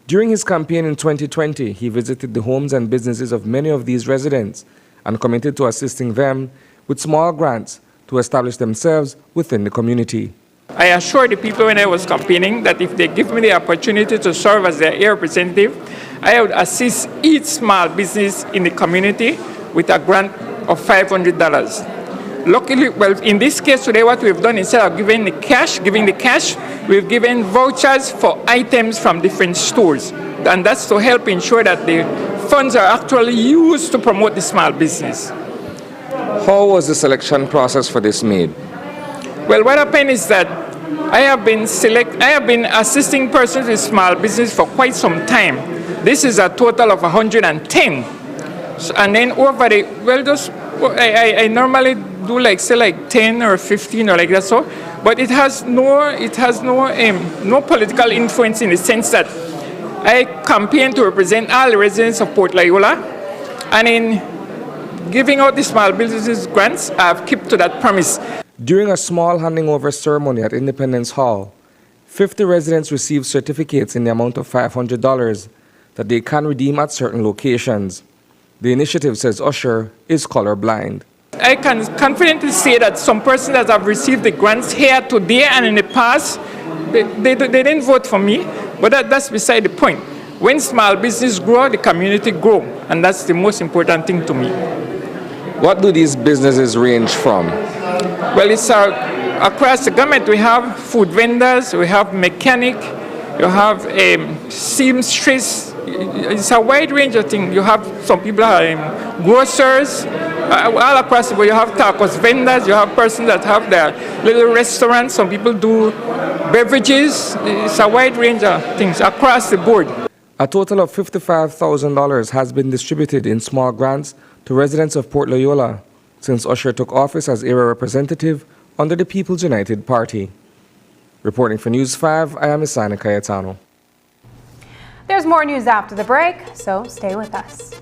During his campaign in 2020, he visited the homes and businesses of many of these residents and committed to assisting them with small grants to establish themselves within the community. I assured the people when I was campaigning that if they give me the opportunity to serve as their area representative, I would assist each small business in the community with a grant of $500. Luckily, well, in this case today, what we've done, instead of giving the cash, we've given vouchers for items from different stores. And that's to help ensure that the funds are actually used to promote the small business. How was the selection process for this made? Well, what happened is that I have been assisting persons with small business for quite some time. This is a total of 110. And then over the, I normally do like 10 or 15 or like that, so, but it has no political influence in the sense that I campaign to represent all the residents of Port Loyola, and in giving out the small businesses grants, I've kept to that promise. During a small handing over ceremony at Independence Hall, 50 residents received certificates in the amount of $500 that they can redeem at certain locations. The initiative, says Usher, is colorblind. I can confidently say that some persons that have received the grants here today and in the past, they didn't vote for me, but that's beside the point. When small business grow, the community grow, and that's the most important thing to me. What do these businesses range from? Well, it's across the government. We have food vendors, we have mechanic, you have seamstress. It's a wide range of things. You have some people are grocers, all across the board. You have tacos vendors, you have persons that have their little restaurants, some people do beverages. It's a wide range of things across the board. A total of $55,000 has been distributed in small grants to residents of Port Loyola since Usher took office as area representative under the People's United Party. Reporting for News 5, I am Isana Cayetano. There's more news after the break, so stay with us.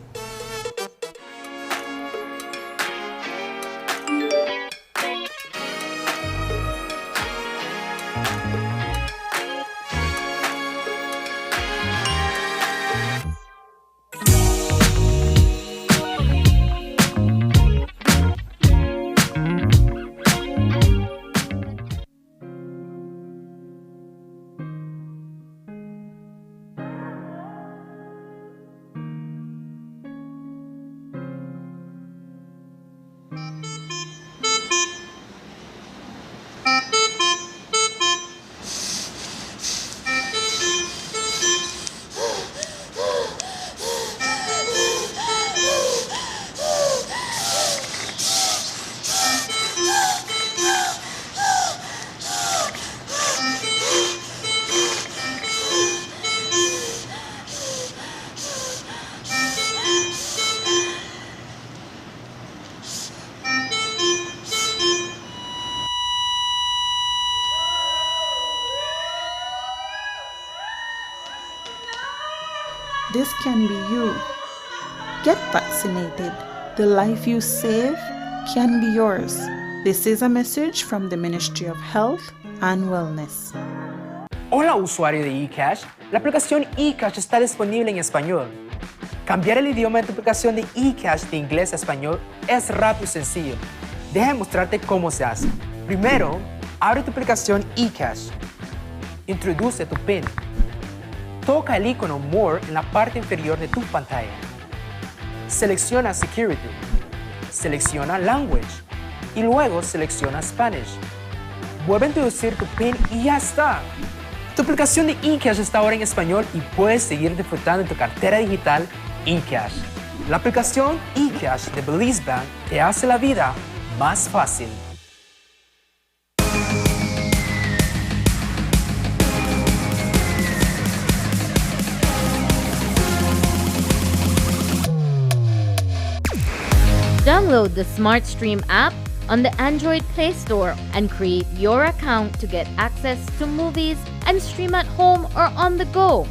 This can be you. Get vaccinated. The life you save can be yours. This is a message from the Ministry of Health and Wellness. Hola usuario de eCash, la aplicación eCash está disponible en español. Cambiar el idioma de tu aplicación de eCash de inglés a español es rápido y sencillo. Déjame mostrarte cómo se hace. Primero, abre tu aplicación eCash. Introduce tu PIN. Toca el icono More en la parte inferior de tu pantalla. Selecciona Security. Selecciona Language. Y luego selecciona Spanish. Vuelve a introducir tu PIN y ya está. Tu aplicación de eCash está ahora en español y puedes seguir disfrutando de tu cartera digital eCash. La aplicación eCash de Belize Bank te hace la vida más fácil. Download the SmartStream app on the Android Play Store and create your account to get access to movies and stream at home or on the go.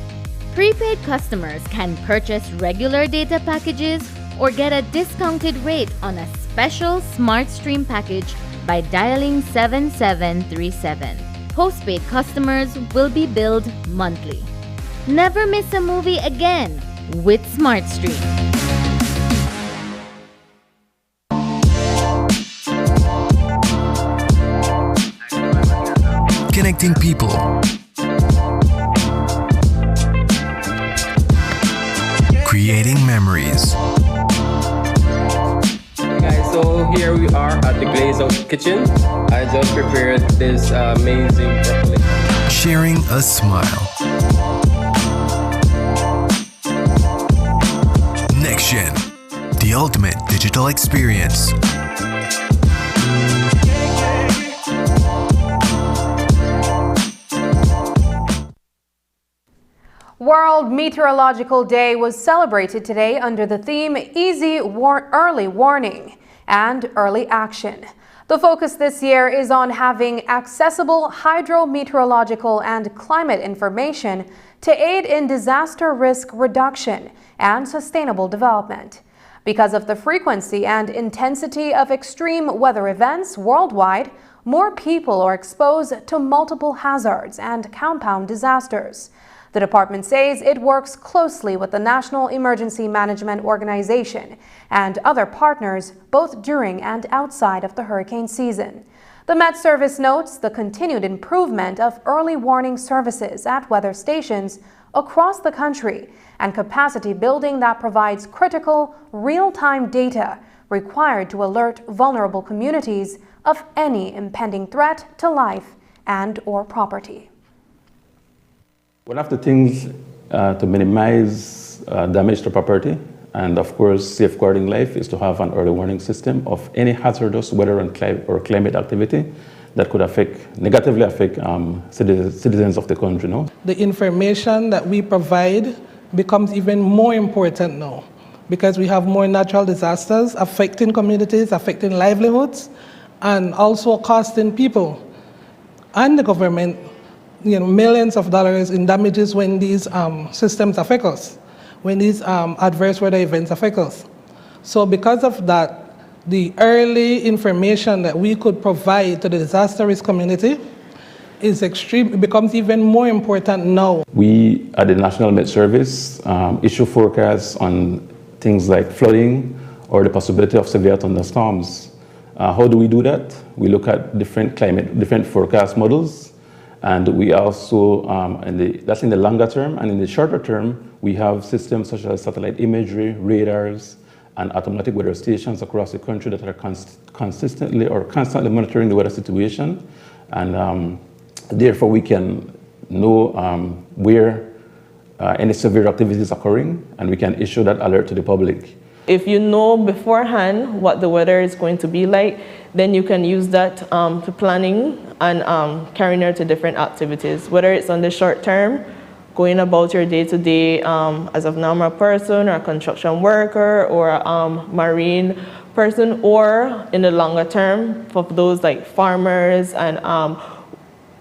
Prepaid customers can purchase regular data packages or get a discounted rate on a special SmartStream package by dialing 7737. Postpaid customers will be billed monthly. Never miss a movie again with SmartStream. Connecting people. Creating memories. Hey guys, so here we are at the Glaze Out Kitchen. I just prepared this amazing broccoli. Sharing a smile. Next Gen, the ultimate digital experience. World Meteorological Day was celebrated today under the theme Easy Early Warning and Early Action. The focus this year is on having accessible hydrometeorological and climate information to aid in disaster risk reduction and sustainable development. Because of the frequency and intensity of extreme weather events worldwide, more people are exposed to multiple hazards and compound disasters. The department says it works closely with the National Emergency Management Organization and other partners both during and outside of the hurricane season. The Met Service notes the continued improvement of early warning services at weather stations across the country and capacity building that provides critical, real-time data required to alert vulnerable communities of any impending threat to life and/or property. One of the things to minimize damage to property and, of course, safeguarding life is to have an early warning system of any hazardous weather or climate activity that could negatively affect citizens of the country. No? The information that we provide becomes even more important now because we have more natural disasters affecting communities, affecting livelihoods, and also costing people and the government millions of dollars in damages when these systems affect us, when these adverse weather events affect us. So because of that, the early information that we could provide to the disaster risk community it becomes even more important now. We at the National Met Service issue forecasts on things like flooding or the possibility of severe thunderstorms. How do we do that? We look at different forecast models. And we also, that's in the longer term, and in the shorter term, we have systems such as satellite imagery, radars, and automatic weather stations across the country that are constantly monitoring the weather situation. And therefore, we can know where any severe activity is occurring, and we can issue that alert to the public. If you know beforehand what the weather is going to be like, then you can use that to planning and carrying out to different activities, whether it's on the short term, going about your day-to-day as a normal person or a construction worker or a marine person, or in the longer term for those like farmers and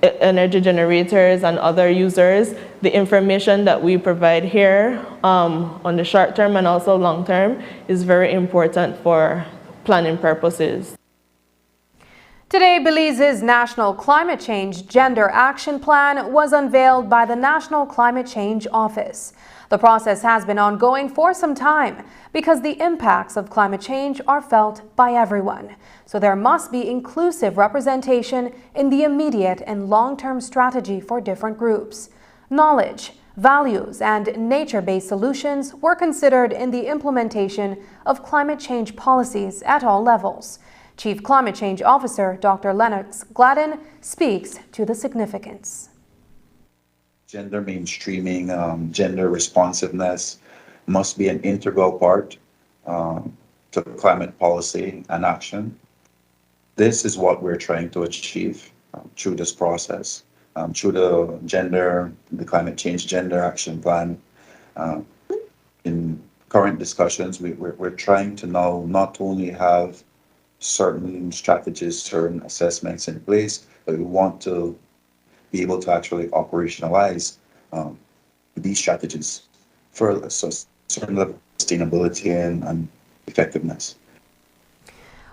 energy generators and other users, the information that we provide here on the short term and also long term is very important for planning purposes. Today, Belize's National Climate Change Gender Action Plan was unveiled by the National Climate Change Office. The process has been ongoing for some time because the impacts of climate change are felt by everyone. So there must be inclusive representation in the immediate and long-term strategy for different groups. Knowledge, values, and nature-based solutions were considered in the implementation of climate change policies at all levels. Chief Climate Change Officer Dr. Lennox Gladden speaks to the significance. Gender mainstreaming, gender responsiveness must be an integral part to climate policy and action. This is what we're trying to achieve through this process, through the Climate Change Gender Action Plan. In current discussions, we're trying to now not only have certain strategies, certain assessments in place, but we want to be able to actually operationalize these strategies for certain level of sustainability and effectiveness.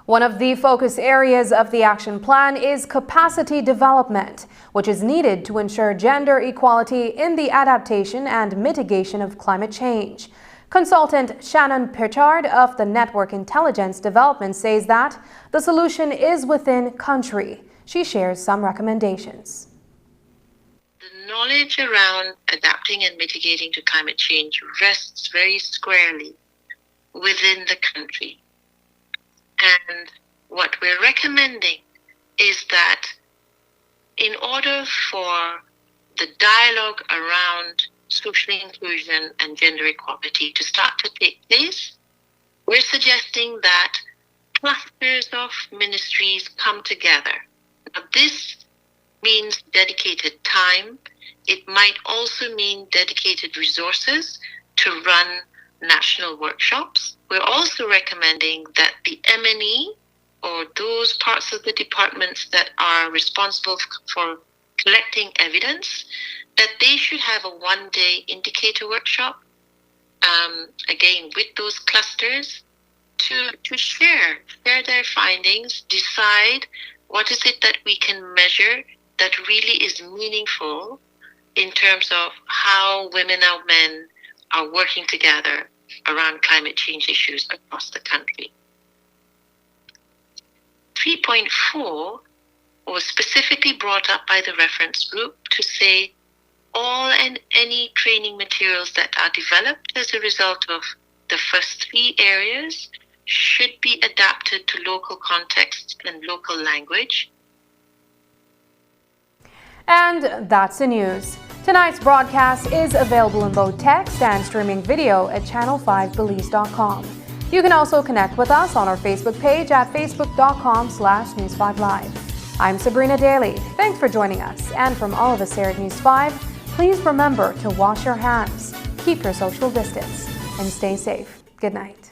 One of the focus areas of the action plan is capacity development, which is needed to ensure gender equality in the adaptation and mitigation of climate change. Consultant Shannon Pritchard of the Network Intelligence Development says that the solution is within country. She shares some recommendations. The knowledge around adapting and mitigating to climate change rests very squarely within the country. And what we're recommending is that in order for the dialogue around social inclusion and gender equality to start to take place, we're suggesting that clusters of ministries come together. Now, this means dedicated time. It might also mean dedicated resources to run national workshops. We're also recommending that the M&E, or those parts of the departments that are responsible for collecting evidence, that they should have a one-day indicator workshop, again, with those clusters to share their findings, decide what is it that we can measure that really is meaningful in terms of how women and men are working together around climate change issues across the country. 3.4 was specifically brought up by the reference group to say all and any training materials that are developed as a result of the first three areas should be adapted to local context and local language. And that's the news. Tonight's broadcast is available in both text and streaming video at channel5belize.com. You can also connect with us on our Facebook page at facebook.com/News5Live. I'm Sabrina Daly. Thanks for joining us. And from all of us here at News 5, please remember to wash your hands, keep your social distance, and stay safe. Good night.